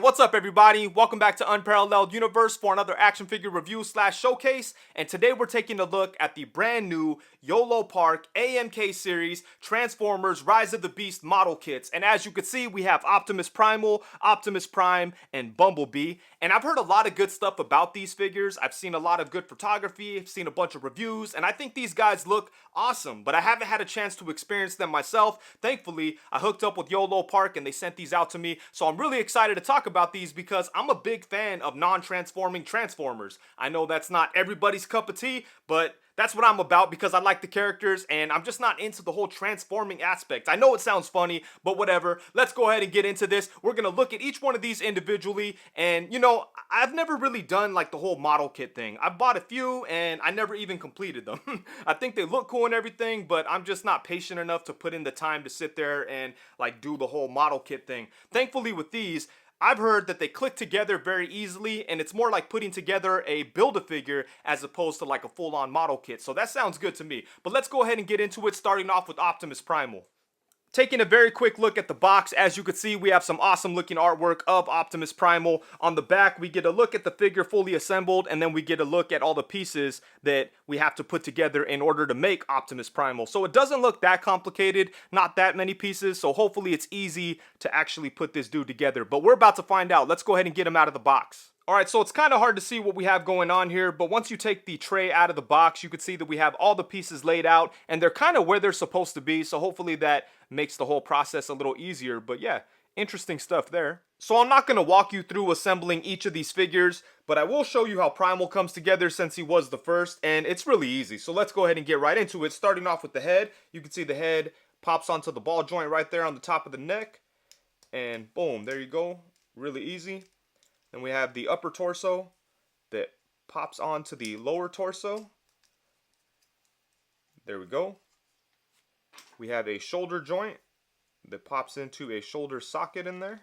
What's up everybody? Welcome back to Unparalleled Universe for another action figure review slash showcase. And today we're taking a look at the brand new Yolopark AMK series Transformers Rise of the Beast model kits. And as you can see, we have Optimus Primal, Optimus Prime, and Bumblebee. And I've heard a lot of good stuff about these figures. I've seen a lot of good photography, I've seen a bunch of reviews, and I think these guys look awesome. But I haven't had a chance to experience them myself. Thankfully, I hooked up with Yolopark and they sent these out to me. So I'm really excited to talk about these because I'm a big fan of non-transforming Transformers. I know that's not everybody's cup of tea, but that's what I'm about because I like the characters and I'm just not into the whole transforming aspect. I know it sounds funny, but whatever. Let's go ahead and get into this. We're going to look at each one of these individually, and you know, I've never really done like the whole model kit thing. I've bought a few and I never even completed them. I think they look cool and everything, but I'm just not patient enough to put in the time to sit there and like do the whole model kit thing. Thankfully with these, I've heard that they click together very easily and it's more like putting together a Build-A-Figure as opposed to like a full-on model kit. So that sounds good to me. But let's go ahead and get into it, starting off with Optimus Primal. Taking a very quick look at the box, as you can see, we have some awesome looking artwork of Optimus Primal. On the back, we get a look at the figure fully assembled, and then we get a look at all the pieces that we have to put together in order to make Optimus Primal. So it doesn't look that complicated, not that many pieces, so hopefully it's easy to actually put this dude together. But we're about to find out. Let's go ahead and get him out of the box. Alright, so it's kind of hard to see what we have going on here, but once you take the tray out of the box, you can see that we have all the pieces laid out, and they're kind of where they're supposed to be, so hopefully that makes the whole process a little easier. But yeah, interesting stuff there. So I'm not going to walk you through assembling each of these figures, but I will show you how Primal comes together since he was the first, and it's really easy. So let's go ahead and get right into it, starting off with the head. You can see the head pops onto the ball joint right there on the top of the neck, and boom, there you go, really easy. Then we have the upper torso that pops onto the lower torso. There we go. We have a shoulder joint that pops into a shoulder socket in there.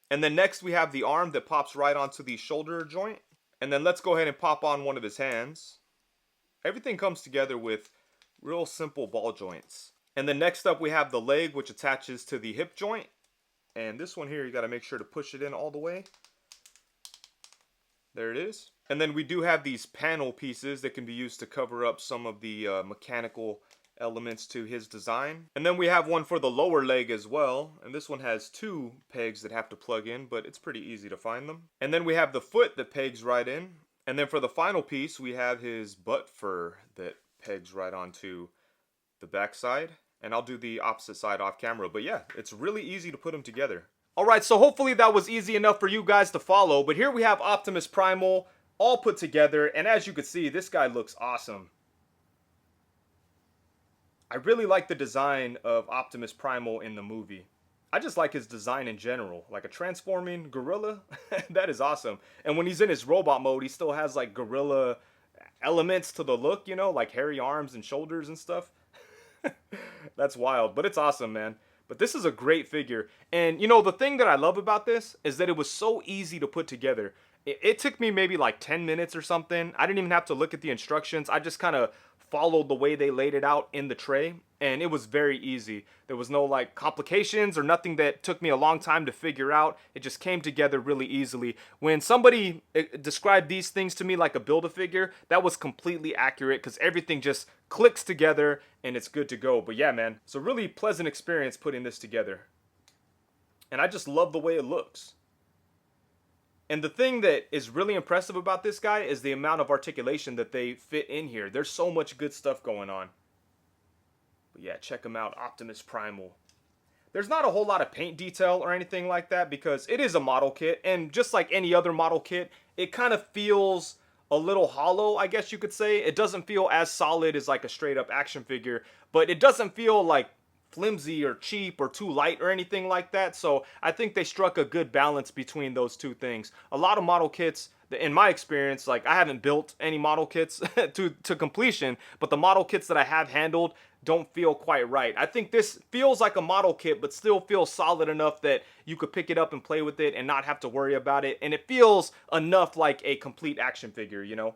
And then next we have the arm that pops right onto the shoulder joint. And then let's go ahead and pop on one of his hands. Everything comes together with real simple ball joints. And then next up we have the leg, which attaches to the hip joint. And this one here, you got to make sure to push it in all the way. There it is. And then we do have these panel pieces that can be used to cover up some of the mechanical elements to his design. And then we have one for the lower leg as well. And this one has two pegs that have to plug in, but it's pretty easy to find them. And then we have the foot that pegs right in. And then for the final piece, we have his butt fur that pegs right onto the backside. And I'll do the opposite side off camera. But yeah, it's really easy to put them together. Alright, so hopefully that was easy enough for you guys to follow. But here we have Optimus Primal all put together. And as you can see, this guy looks awesome. I really like the design of Optimus Primal in the movie. I just like his design in general. Like a transforming gorilla. That is awesome. And when he's in his robot mode, he still has like gorilla elements to the look, you know, like hairy arms and shoulders and stuff. That's wild, but it's awesome, man. But this is a great figure. And you know, the thing that I love about this is that it was so easy to put together. It took me maybe like 10 minutes or something. I didn't even have to look at the instructions. I just kind of followed the way they laid it out in the tray, and it was very easy. There was no like complications or nothing that took me a long time to figure out. It just came together really easily. When somebody described these things to me like a Build-A-Figure, that was completely accurate because everything just clicks together and it's good to go. But yeah, man, it's a really pleasant experience putting this together. And I just love the way it looks. And the thing that is really impressive about this guy is the amount of articulation that they fit in here. There's so much good stuff going on. But yeah, check him out, Optimus Primal. There's not a whole lot of paint detail or anything like that because it is a model kit. And just like any other model kit, it kind of feels a little hollow, I guess you could say. It doesn't feel as solid as like a straight up action figure, but it doesn't feel like flimsy or cheap or too light or anything like that. So I think they struck a good balance between those two things. A lot of model kits, in my experience, like I haven't built any model kits to completion, but the model kits that I have handled don't feel quite right. I think this feels like a model kit, but still feels solid enough that you could pick it up and play with it and not have to worry about it. And it feels enough like a complete action figure, you know?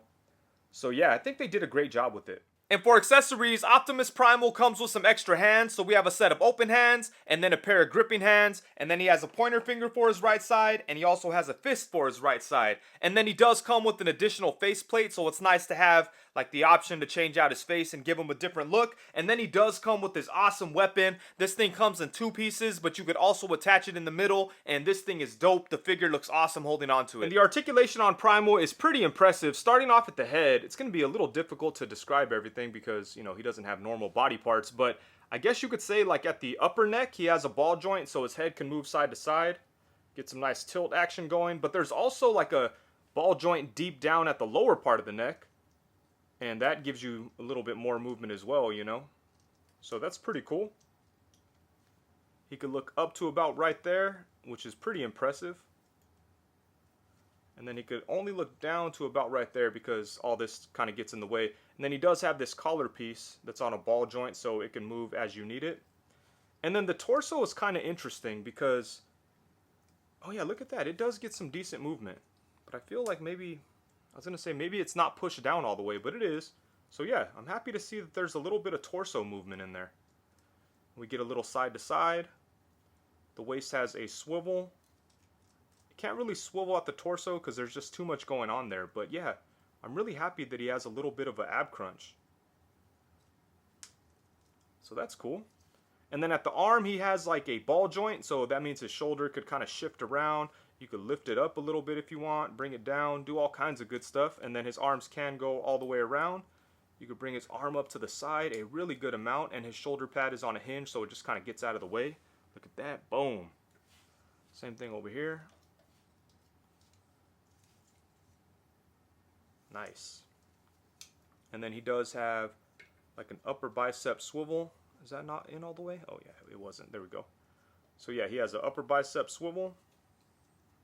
So yeah, I think they did a great job with it. And for accessories, Optimus Primal comes with some extra hands. So we have a set of open hands and then a pair of gripping hands. And then he has a pointer finger for his right side. And he also has a fist for his right side. And then he does come with an additional faceplate. So it's nice to have like the option to change out his face and give him a different look. And then he does come with this awesome weapon. This thing comes in 2 pieces, but you could also attach it in the middle. And this thing is dope. The figure looks awesome holding on to it. And the articulation on Primal is pretty impressive. Starting off at the head, it's going to be a little difficult to describe everything because, you know, he doesn't have normal body parts. But I guess you could say like at the upper neck, he has a ball joint so his head can move side to side. Get some nice tilt action going. But there's also like a ball joint deep down at the lower part of the neck. And that gives you a little bit more movement as well, you know. So that's pretty cool. He could look up to about right there, which is pretty impressive. And then he could only look down to about right there because all this kind of gets in the way. And then he does have this collar piece that's on a ball joint so it can move as you need it. And then the torso is kind of interesting because, oh yeah, look at that. It does get some decent movement. But I feel like maybe, I was going to say maybe it's not pushed down all the way, but it is. So yeah, I'm happy to see that there's a little bit of torso movement in there. We get a little side to side. The waist has a swivel. You can't really swivel at the torso because there's just too much going on there. But yeah, I'm really happy that he has a little bit of an ab crunch. So that's cool. And then at the arm, he has like a ball joint. So that means his shoulder could kind of shift around. You could lift it up a little bit if you want, bring it down, do all kinds of good stuff. And then his arms can go all the way around. You could bring his arm up to the side a really good amount. And his shoulder pad is on a hinge, so it just kind of gets out of the way. Look at that. Boom. Same thing over here. Nice. And then he does have like an upper bicep swivel. Is that not in all the way? Oh yeah, it wasn't. There we go. So yeah, he has an upper bicep swivel.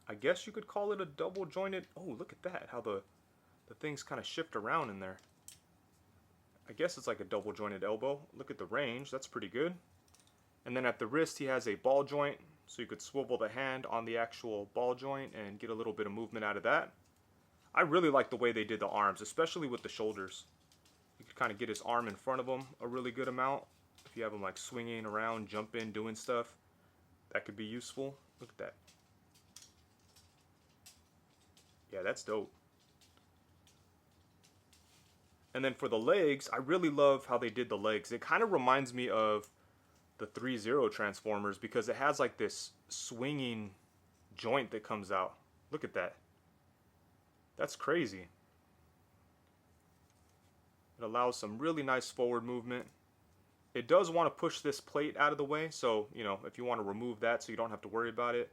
I guess you could call it a double jointed. Oh, look at that. How the things kind of shift around in there. I guess it's like a double jointed elbow. Look at the range. That's pretty good. And then at the wrist, he has a ball joint. So you could swivel the hand on the actual ball joint and get a little bit of movement out of that. I really like the way they did the arms, especially with the shoulders. You could kind of get his arm in front of him a really good amount. If you have him like swinging around, jumping, doing stuff, that could be useful. Look at that. Yeah, that's dope. And then for the legs, I really love how they did the legs. It kind of reminds me of the 3-0 Transformers because it has like this swinging joint that comes out. Look at that. That's crazy. It allows some really nice forward movement. It does want to push this plate out of the way, so, you know, if you want to remove that so you don't have to worry about it,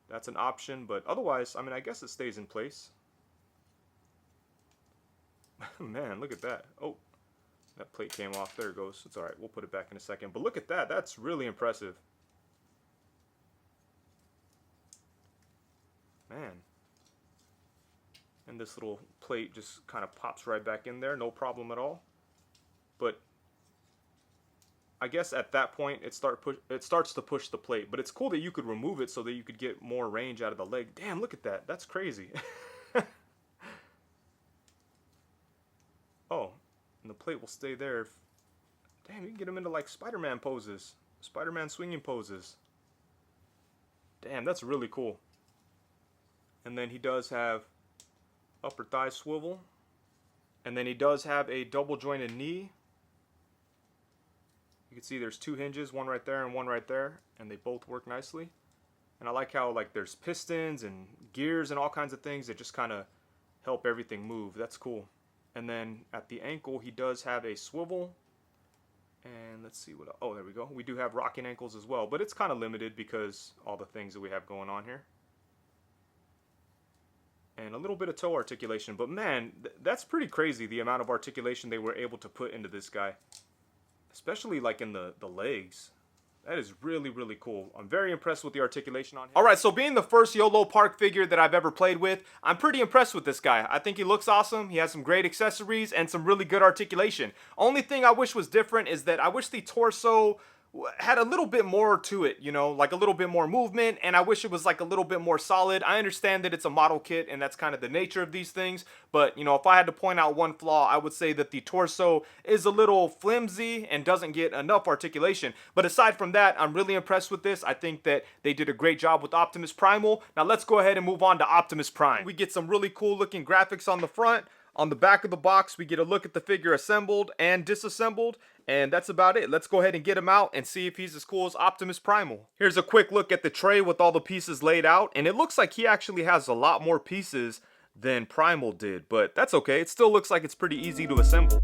that's an option. But otherwise, I mean, I guess it stays in place. Man, look at that. Oh, that plate came off. There it goes. It's alright. We'll put it back in a second. But look at that. That's really impressive. Man. And this little plate just kind of pops right back in there. No problem at all. But I guess at that point it starts to push the plate. But it's cool that you could remove it so that you could get more range out of the leg. Damn, look at that. That's crazy. Oh, and the plate will stay there. Damn, you can get him into like Spider-Man poses. Spider-Man swinging poses. Damn, that's really cool. And then he does have upper thigh swivel. And then he does have a double jointed knee. You can see there's 2 hinges, one right there and one right there, and they both work nicely. And I like how like there's pistons and gears and all kinds of things that just kind of help everything move. That's cool. And then at the ankle, he does have a swivel. And let's see what, oh, there we go. We do have rocking ankles as well, but it's kind of limited because all the things that we have going on here. And a little bit of toe articulation, but man, that's pretty crazy, the amount of articulation they were able to put into this guy. Especially like in the legs. That is really, really cool. I'm very impressed with the articulation on him. Alright, so being the first Yolopark figure that I've ever played with, I'm pretty impressed with this guy. I think he looks awesome. He has some great accessories and some really good articulation. Only thing I wish was different is that I wish the torso had a little bit more to it, you know, like a little bit more movement, and I wish it was like a little bit more solid. I understand that it's a model kit and that's kind of the nature of these things, but you know, if I had to point out one flaw, I would say that the torso is a little flimsy and doesn't get enough articulation. But aside from that, I'm really impressed with this. I think that they did a great job with Optimus Primal. Now let's go ahead and move on to Optimus Prime. We get some really cool looking graphics on the front. On the back of the box, we get a look at the figure assembled and disassembled, and that's about it. Let's go ahead and get him out and see if he's as cool as Optimus Primal. Here's a quick look at the tray with all the pieces laid out, and it looks like he actually has a lot more pieces than Primal did, but that's okay. It still looks like it's pretty easy to assemble.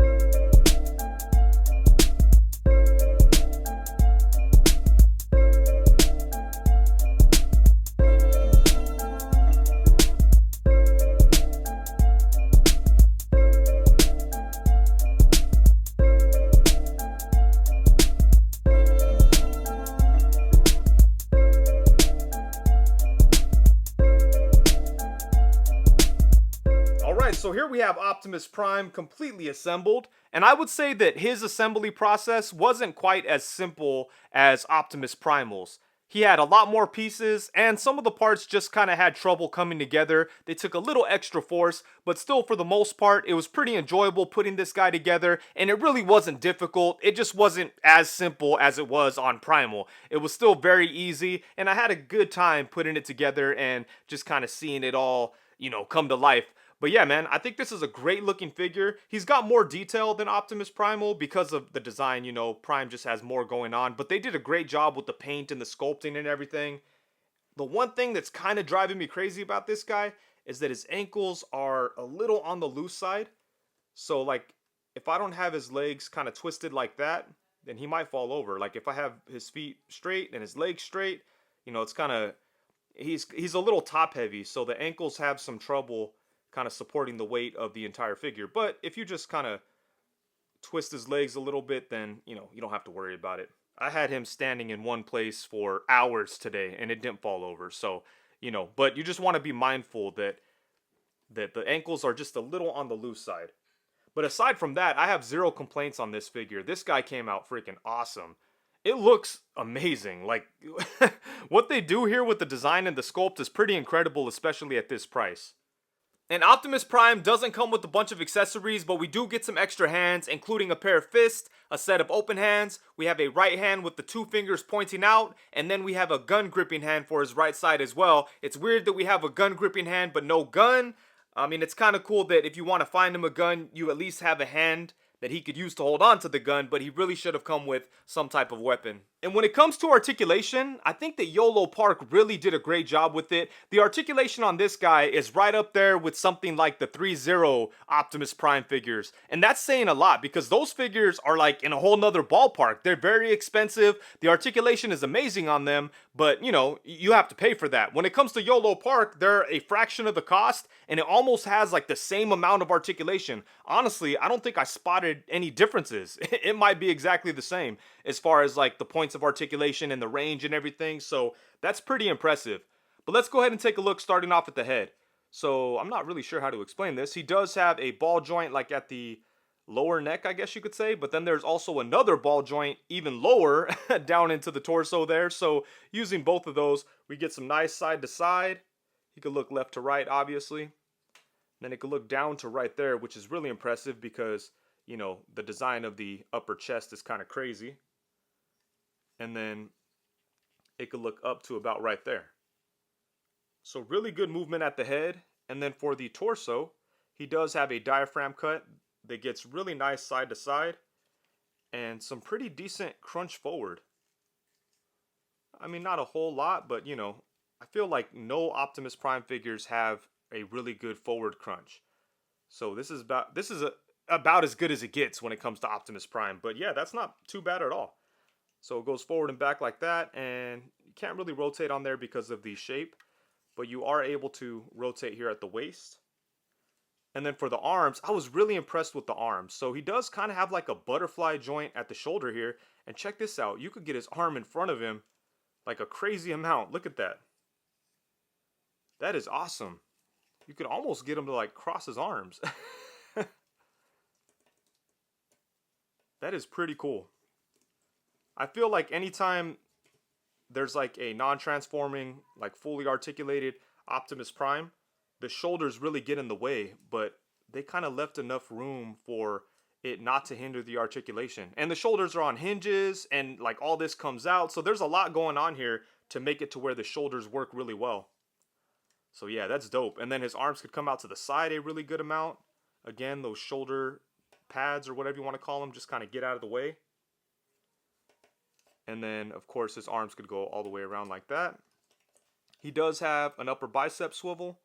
So here we have Optimus Prime completely assembled, and I would say that his assembly process wasn't quite as simple as Optimus Primal's. He had a lot more pieces, and some of the parts just kind of had trouble coming together. They took a little extra force, but still for the most part, it was pretty enjoyable putting this guy together, and it really wasn't difficult. It just wasn't as simple as it was on Primal. It was still very easy, and I had a good time putting it together and just kind of seeing it all, you know, come to life. But yeah, man, I think this is a great looking figure. He's got more detail than Optimus Primal because of the design, you know, Prime just has more going on. But they did a great job with the paint and the sculpting and everything. The one thing that's kind of driving me crazy about this guy is that his ankles are a little on the loose side. So like, if I don't have his legs kind of twisted like that, then he might fall over. Like if I have his feet straight and his legs straight, you know, it's kind of, he's a little top heavy. So the ankles have some trouble kind of supporting the weight of the entire figure. But if you just kind of twist his legs a little bit, then, you know, you don't have to worry about it. I had him standing in one place for hours today and it didn't fall over. So, you know, but you just want to be mindful that the ankles are just a little on the loose side. But aside from that, I have zero complaints on this figure. This guy came out freaking awesome. It looks amazing. Like, what they do here with the design and the sculpt is pretty incredible, especially at this price. And Optimus Prime doesn't come with a bunch of accessories, but we do get some extra hands, including a pair of fists, a set of open hands, we have a right hand with the two fingers pointing out, and then we have a gun gripping hand for his right side as well. It's weird that we have a gun gripping hand but no gun. I mean, it's kind of cool that if you want to find him a gun, you at least have a hand that he could use to hold on to the gun, but he really should have come with some type of weapon. And when it comes to articulation, I think that Yolopark really did a great job with it. The articulation on this guy is right up there with something like the 3-0 Optimus Prime figures. And that's saying a lot because those figures are like in a whole nother ballpark. They're very expensive. The articulation is amazing on them, but you know, you have to pay for that. When it comes to Yolopark, they're a fraction of the cost and it almost has like the same amount of articulation. Honestly, I don't think I spotted any differences. It might be exactly the same as far as like the points of articulation and the range and everything, so that's pretty impressive. But let's go ahead and take a look starting off at the head. So I'm not really sure how to explain this. He does have a ball joint like at the lower neck, I guess you could say, but then there's also another ball joint even lower down into the torso there. So using both of those, we get some nice side to side. He could look left to right, obviously. Then it could look down to right there, which is really impressive because, you know, the design of the upper chest is kind of crazy. And then it could look up to about right there. So really good movement at the head. And then for the torso, he does have a diaphragm cut that gets really nice side to side and some pretty decent crunch forward. I mean, not a whole lot, but you know, I feel like no Optimus Prime figures have a really good forward crunch. So this is about as good as it gets when it comes to Optimus Prime. But yeah, that's not too bad at all. So it goes forward and back like that, and you can't really rotate on there because of the shape, but you are able to rotate here at the waist. And then for the arms, I was really impressed with the arms. So he does kind of have like a butterfly joint at the shoulder here, and check this out. You could get his arm in front of him like a crazy amount. Look at that. That is awesome. You could almost get him to like cross his arms. That is pretty cool. I feel like anytime there's like a non-transforming, like fully articulated Optimus Prime, the shoulders really get in the way, but they kind of left enough room for it not to hinder the articulation. And the shoulders are on hinges and like all this comes out. So there's a lot going on here to make it to where the shoulders work really well. So yeah, that's dope. And then his arms could come out to the side a really good amount. Again, those shoulder pads or whatever you want to call them just kind of get out of the way. And then, of course, his arms could go all the way around like that. He does have an upper bicep swivel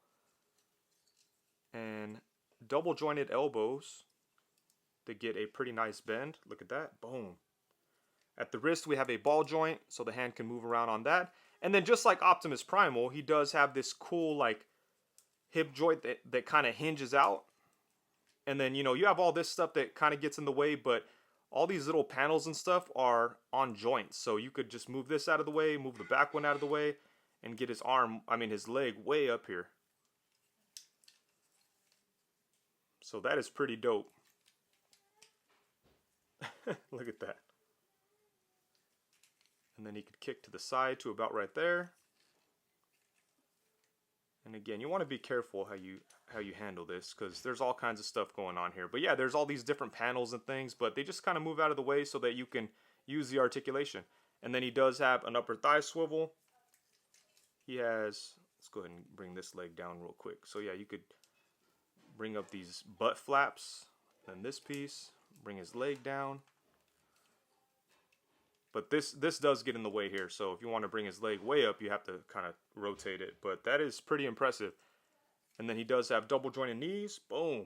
and double jointed elbows to get a pretty nice bend. Look at that. Boom. At the wrist, we have a ball joint, so the hand can move around on that. And then just like Optimus Primal, he does have this cool like hip joint that kind of hinges out. And then, you know, you have all this stuff that kind of gets in the way, but all these little panels and stuff are on joints. So you could just move this out of the way, move the back one out of the way, and get his his leg way up here. So that is pretty dope. Look at that. And then he could kick to the side to about right there. And again, you want to be careful how you handle this because there's all kinds of stuff going on here. But yeah, there's all these different panels and things, but they just kind of move out of the way so that you can use the articulation. And then he does have an upper thigh swivel. He has, let's go ahead and bring this leg down real quick. So yeah, you could bring up these butt flaps, then this piece, bring his leg down. But this does get in the way here, so if you want to bring his leg way up, you have to kind of rotate it. But that is pretty impressive. And then he does have double jointed knees. Boom.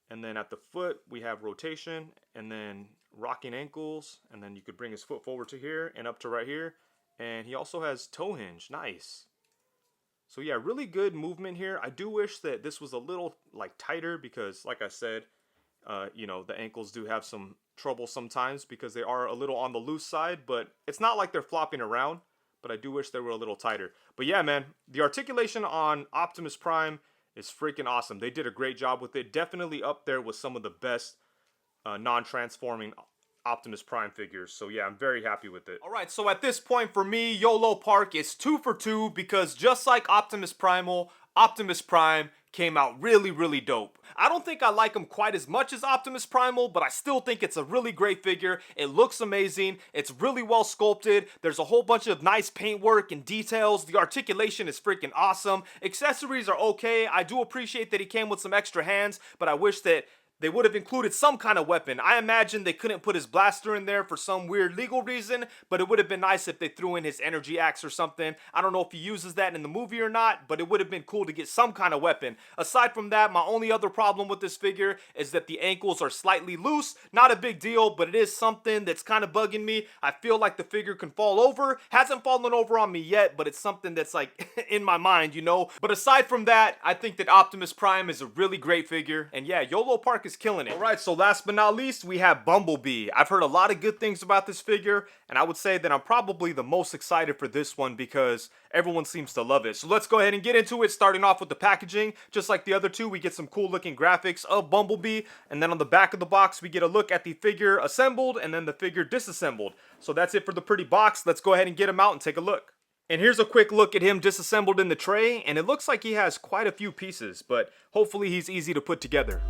And then at the foot, we have rotation, and then rocking ankles. And then you could bring his foot forward to here and up to right here. And he also has toe hinge. Nice. So yeah, really good movement here. I do wish that this was a little like tighter because, like I said, you know, the ankles do have some trouble sometimes because they are a little on the loose side, but it's not like they're flopping around, but I do wish they were a little tighter. But yeah, man, the articulation on Optimus Prime is freaking awesome. They did a great job with it. Definitely up there with some of the best non-transforming Optimus Prime figures. So yeah, I'm very happy with it. All right, so at this point for me, Yolopark is 2 for 2 because just like Optimus Primal, Optimus Prime came out really, really dope. I don't think I like him quite as much as Optimus Primal, but I still think it's a really great figure. It looks amazing. It's really well sculpted. There's a whole bunch of nice paintwork and details. The articulation is freaking awesome. Accessories are okay. I do appreciate that he came with some extra hands, but I wish that they would have included some kind of weapon. I imagine they couldn't put his blaster in there for some weird legal reason, but it would have been nice if they threw in his energy axe or something. I don't know if he uses that in the movie or not, but it would have been cool to get some kind of weapon. Aside from that, my only other problem with this figure is that the ankles are slightly loose. Not a big deal, but it is something that's kind of bugging me. I feel like the figure can fall over. Hasn't fallen over on me yet, but it's something that's like in my mind, you know? But aside from that, I think that Optimus Prime is a really great figure. And yeah, Yolopark is killing it. Alright, so last but not least, we have Bumblebee. I've heard a lot of good things about this figure, and I would say that I'm probably the most excited for this one because everyone seems to love it. So let's go ahead and get into it, starting off with the packaging. Just like the other two, we get some cool looking graphics of Bumblebee, and then on the back of the box, we get a look at the figure assembled and then the figure disassembled. So that's it for the pretty box. Let's go ahead and get him out and take a look. And here's a quick look at him disassembled in the tray, and it looks like he has quite a few pieces, but hopefully he's easy to put together.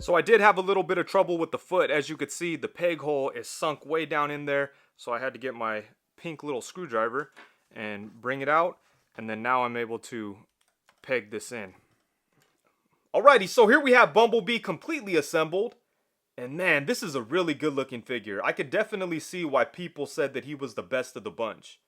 So I did have a little bit of trouble with the foot. As you could see, the peg hole is sunk way down in there. So I had to get my pink little screwdriver and bring it out. And then now I'm able to peg this in. Alrighty, so here we have Bumblebee completely assembled. And man, this is a really good looking figure. I could definitely see why people said that he was the best of the bunch.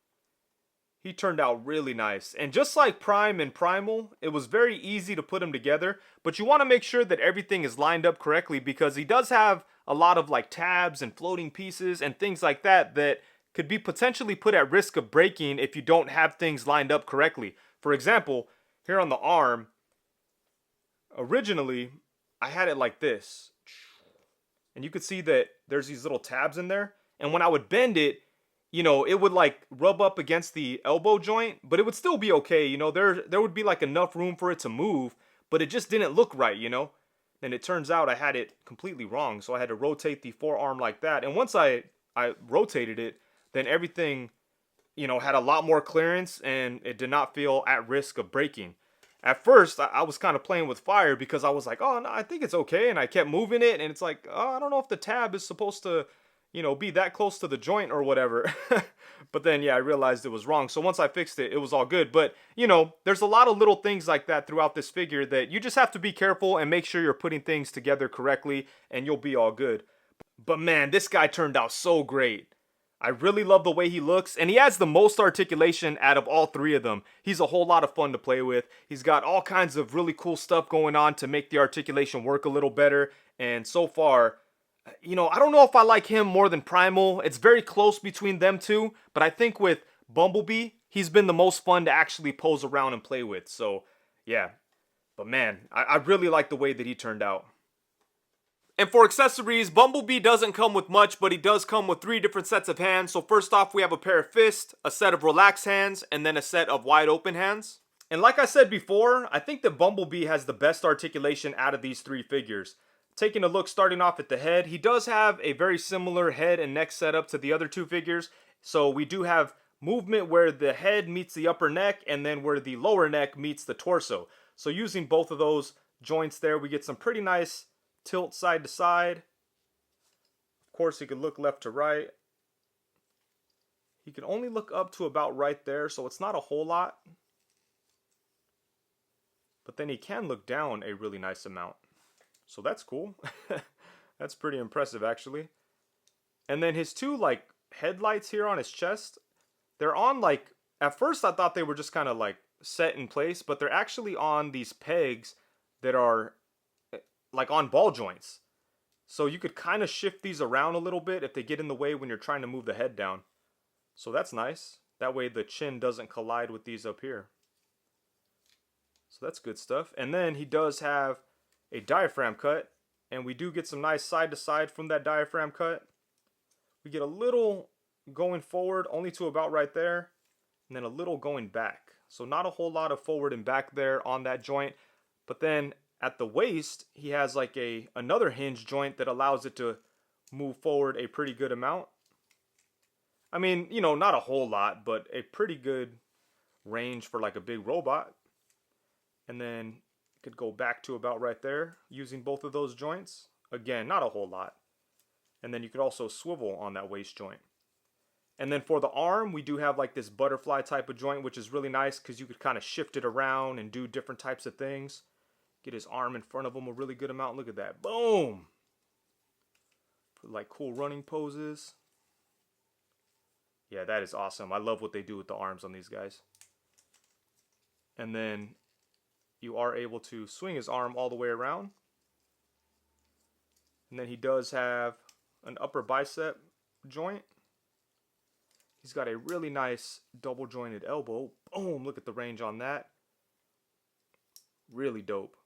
He turned out really nice. And just like Prime and Primal, it was very easy to put him together, but you want to make sure that everything is lined up correctly because he does have a lot of like tabs and floating pieces and things like that that could be potentially put at risk of breaking if you don't have things lined up correctly. For example, here on the arm, originally I had it like this. And you could see that there's these little tabs in there. And when I would bend it, it would like rub up against the elbow joint, but it would still be okay. There would be like enough room for it to move, but it just didn't look right. And it turns out I had it completely wrong. So I had to rotate the forearm like that. And once I rotated it, then everything, had a lot more clearance and it did not feel at risk of breaking. At first, I was kind of playing with fire because I was like, oh, no, I think it's okay. And I kept moving it. And it's like, oh, I don't know if the tab is supposed to, be that close to the joint or whatever. But then, yeah, I realized it was wrong. So once I fixed it, it was all good. But, there's a lot of little things like that throughout this figure that you just have to be careful and make sure you're putting things together correctly and you'll be all good. But man, this guy turned out so great. I really love the way he looks, and he has the most articulation out of all three of them. He's a whole lot of fun to play with. He's got all kinds of really cool stuff going on to make the articulation work a little better, and so far, I don't know if I like him more than Primal. It's very close between them two, but I think with Bumblebee, he's been the most fun to actually pose around and play with, so yeah. But man, I really like the way that he turned out. And for accessories, Bumblebee doesn't come with much, but he does come with 3 different sets of hands. So first off, we have a pair of fists, a set of relaxed hands, and then a set of wide open hands. And like I said before, I think that Bumblebee has the best articulation out of these 3 figures. Taking a look starting off at the head, he does have a very similar head and neck setup to the other 2 figures. So we do have movement where the head meets the upper neck and then where the lower neck meets the torso. So using both of those joints there, we get some pretty nice tilt side to side. Of course, he could look left to right. He can only look up to about right there, so it's not a whole lot. But then he can look down a really nice amount. So that's cool. That's pretty impressive, actually. And then his 2 like headlights here on his chest, they're on like, at first I thought they were just kind of like set in place, but they're actually on these pegs that are like on ball joints. So you could kind of shift these around a little bit if they get in the way when you're trying to move the head down. So that's nice. That way the chin doesn't collide with these up here. So that's good stuff. And then he does have a diaphragm cut, and we do get some nice side to side from that diaphragm cut. We get a little going forward, only to about right there, and then a little going back. So not a whole lot of forward and back there on that joint, but then at the waist, he has like another hinge joint that allows it to move forward a pretty good amount. I mean, not a whole lot, but a pretty good range for like a big robot. And then it could go back to about right there using both of those joints. Again, not a whole lot. And then you could also swivel on that waist joint. And then for the arm, we do have like this butterfly type of joint, which is really nice because you could kind of shift it around and do different types of things. Get his arm in front of him a really good amount. Look at that. Boom! For like cool running poses. Yeah, that is awesome. I love what they do with the arms on these guys. And then you are able to swing his arm all the way around. And then he does have an upper bicep joint. He's got a really nice double jointed elbow. Boom! Look at the range on that. Really dope.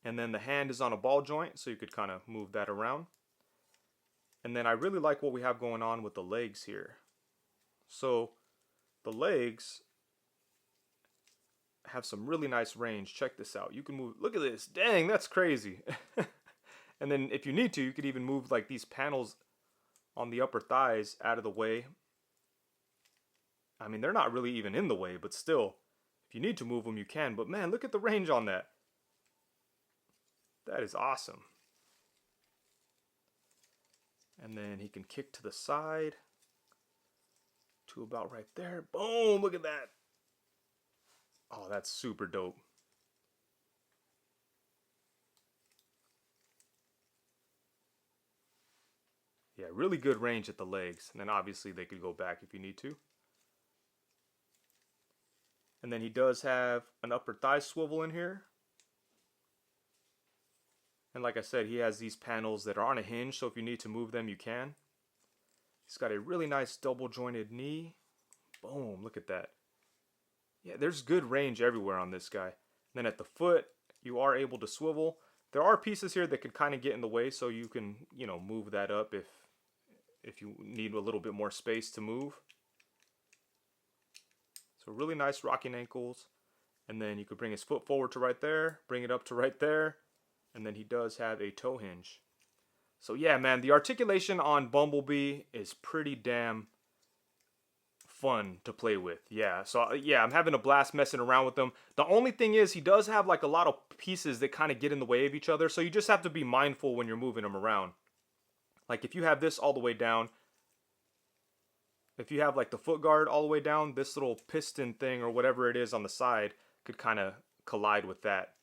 And then the hand is on a ball joint, so you could kind of move that around. And then I really like what we have going on with the legs here. So the legs have some really nice range. Check this out. You can move, look at this. Dang, that's crazy. And then if you need to, you could even move like these panels on the upper thighs out of the way. I mean, they're not really even in the way, but still, if you need to move them, you can. But man, look at the range on that. That is awesome. And then he can kick to the side to about right there. Boom, look at that. Oh, that's super dope. Yeah, really good range at the legs. And then obviously they could go back if you need to. And then he does have an upper thigh swivel in here. And like I said, he has these panels that are on a hinge, so if you need to move them, you can. He's got a really nice double jointed knee. Boom, look at that. Yeah, there's good range everywhere on this guy. And then at the foot, you are able to swivel. There are pieces here that can kind of get in the way, so you can, you know, move that up if you need a little bit more space to move. So really nice rocking ankles. And then you could bring his foot forward to right there, bring it up to right there, and then he does have a toe hinge. So yeah, man, the articulation on Bumblebee is pretty damn fun to play with. Yeah, so yeah, I'm having a blast messing around with them. The only thing is he does have like a lot of pieces that kind of get in the way of each other, so you just have to be mindful when you're moving them around. Like if you have this all the way down, if you have like the foot guard all the way down, this little piston thing or whatever it is on the side could kind of collide with that.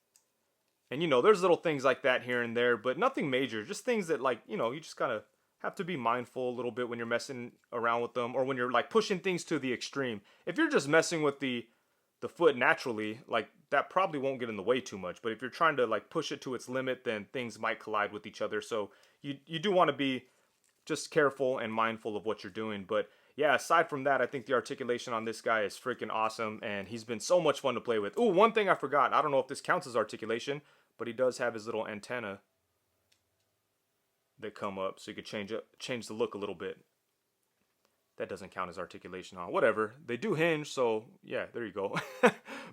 And you know, there's little things like that here and there, but nothing major. Just things that, like, you know, you just kind of have to be mindful a little bit when you're messing around with them, or when you're like pushing things to the extreme. If you're just messing with the foot naturally, like that probably won't get in the way too much. But if you're trying to like push it to its limit, then things might collide with each other. So you do want to be just careful and mindful of what you're doing. But yeah, aside from that, I think the articulation on this guy is freaking awesome, and he's been so much fun to play with. Ooh, one thing I forgot. I don't know if this counts as articulation, but he does have his little antenna that come up, so you could change the look a little bit. That doesn't count as articulation, huh? Whatever. They do hinge, so yeah, there you go.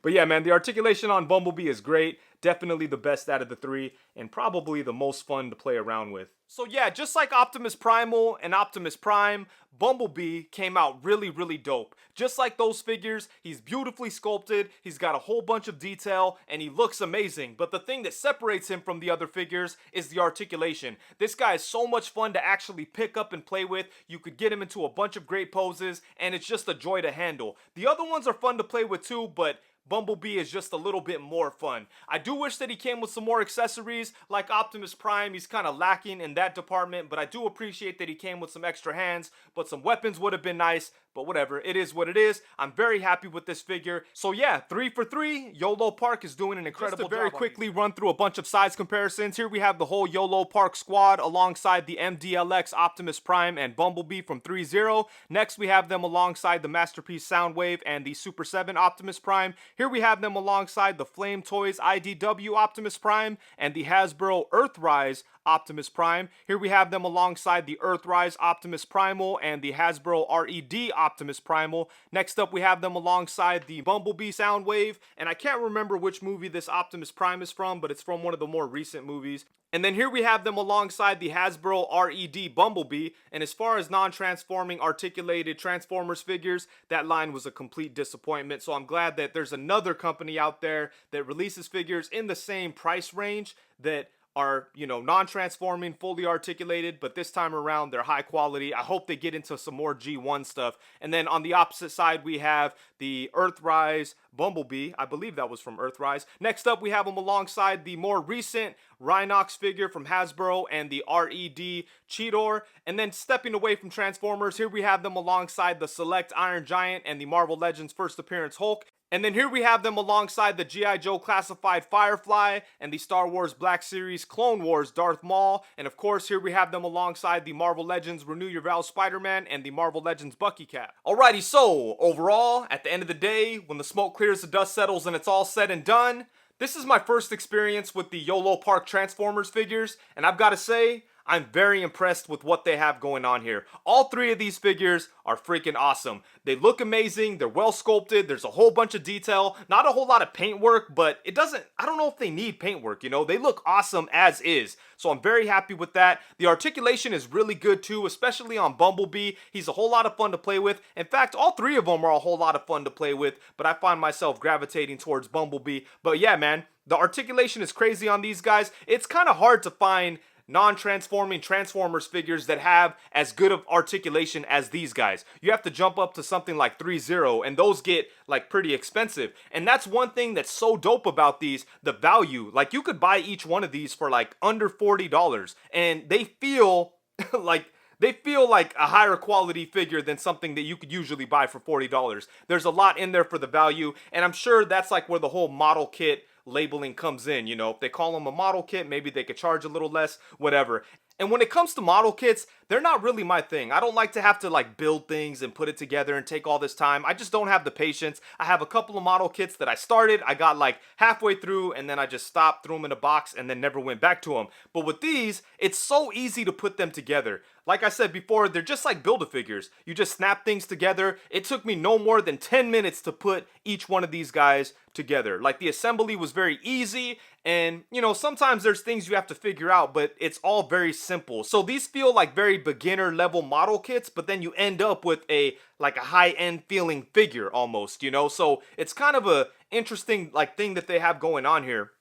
But yeah, man, the articulation on Bumblebee is great. Definitely the best out of the three, and probably the most fun to play around with. So yeah, just like Optimus Primal and Optimus Prime, Bumblebee came out really, really dope. Just like those figures, he's beautifully sculpted, he's got a whole bunch of detail, and he looks amazing. But the thing that separates him from the other figures is the articulation. This guy is so much fun to actually pick up and play with. You could get him into a bunch of great poses, and it's just a joy to handle. The other ones are fun to play with too, but Bumblebee is just a little bit more fun. I do wish that he came with some more accessories. Like Optimus Prime, he's kind of lacking in that department, but I do appreciate that he came with some extra hands, but some weapons would have been nice. But whatever, it is what it is. I'm very happy with this figure. So yeah, 3 for 3. Yolopark is doing an incredible job. Just to very quickly run through a bunch of size comparisons. Here we have the whole Yolopark squad alongside the MDLX Optimus Prime and Bumblebee from 3-0. Next we have them alongside the Masterpiece Soundwave and the Super 7 Optimus Prime. Here we have them alongside the Flame Toys IDW Optimus Prime and the Hasbro Earthrise Optimus Prime. Here we have them alongside the Earthrise Optimus Primal and the Hasbro RED Optimus Primal. Next up we have them alongside the Bumblebee Soundwave, and I can't remember which movie this Optimus Prime is from, but it's from one of the more recent movies. And then here we have them alongside the Hasbro RED Bumblebee, and as far as non-transforming articulated Transformers figures, that line was a complete disappointment, so I'm glad that there's another company out there that releases figures in the same price range that are, you know, non-transforming, fully articulated, but this time around they're high quality. I hope they get into some more G1 stuff. And then on the opposite side we have the Earthrise Bumblebee. I believe that was from Earthrise. Next up we have them alongside the more recent Rhinox figure from Hasbro and the RED Cheetor. And then stepping away from Transformers, here we have them alongside the Select Iron Giant and the Marvel Legends First Appearance Hulk. And then here we have them alongside the G.I. Joe Classified Firefly and the Star Wars Black Series Clone Wars Darth Maul. And of course, here we have them alongside the Marvel Legends Renew Your Vows Spider-Man and the Marvel Legends Bucky Cap. Alrighty, so overall, at the end of the day, when the smoke clears, the dust settles, and it's all said and done, this is my first experience with the Yolopark-Transformers figures, and I've got to say, I'm very impressed with what they have going on here. All three of these figures are freaking awesome. They look amazing, they're well sculpted, there's a whole bunch of detail, not a whole lot of paint work, but I don't know if they need paint work, you know? They look awesome as is, so I'm very happy with that. The articulation is really good too, especially on Bumblebee. He's a whole lot of fun to play with. In fact, all three of them are a whole lot of fun to play with, but I find myself gravitating towards Bumblebee. But yeah, man, the articulation is crazy on these guys. It's kind of hard to find non-transforming Transformers figures that have as good of articulation as these guys. You have to jump up to something like 3-0, and those get like pretty expensive. And that's one thing that's so dope about these, the value. Like you could buy each one of these for like under $40, and they feel like they feel like a higher quality figure than something that you could usually buy for $40. There's a lot in there for the value, and I'm sure that's like where the whole model kit labeling comes in. You know, if they call them a model kit, maybe they could charge a little less, whatever. And when it comes to model kits, they're not really my thing. I don't like to have to like build things and put it together and take all this time. I just don't have the patience. I have a couple of model kits that I started, I got like halfway through, and then I just stopped, threw them in a box, and then never went back to them. But with these, it's so easy to put them together. Like I said before, they're just like Build-A-Figures. You just snap things together. It took me no more than 10 minutes to put each one of these guys together. Like, the assembly was very easy, and you know, sometimes there's things you have to figure out, but it's all very simple. So these feel like very beginner level model kits, but then you end up with a like a high-end feeling figure almost, you know? So it's kind of a interesting like thing that they have going on here.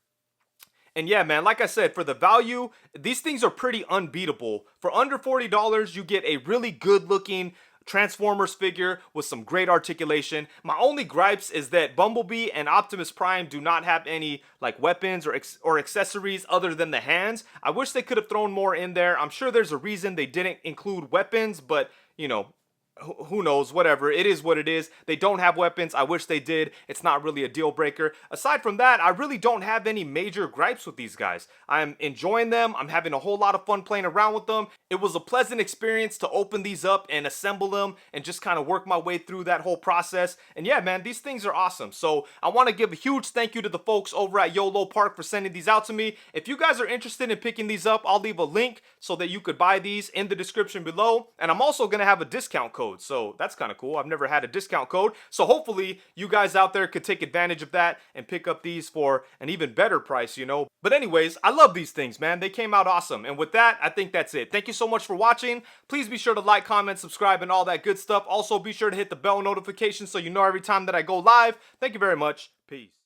And yeah, man, like I said, for the value, these things are pretty unbeatable. For under $40, you get a really good looking Transformers figure with some great articulation. My only gripes is that Bumblebee and Optimus Prime do not have any like weapons or accessories other than the hands. I wish they could have thrown more in there. I'm sure there's a reason they didn't include weapons, but you know, who knows, whatever. It is what it is. They don't have weapons. I wish they did. It's not really a deal breaker. Aside from that, I really don't have any major gripes with these guys. I'm enjoying them. I'm having a whole lot of fun playing around with them. It was a pleasant experience to open these up and assemble them and just kind of work my way through that whole process. And yeah, man, these things are awesome. So I want to give a huge thank you to the folks over at Yolopark for sending these out to me. If you guys are interested in picking these up, I'll leave a link so that you could buy these in the description below. And I'm also going to have a discount code. So that's kind of cool. I've never had a discount code. So hopefully you guys out there could take advantage of that and pick up these for an even better price, you know. But anyways, I love these things, man. They came out awesome. And with that, I think that's it. Thank you so much for watching. Please be sure to like, comment, subscribe, and all that good stuff. Also, be sure to hit the bell notification so you know every time that I go live. Thank you very much. Peace.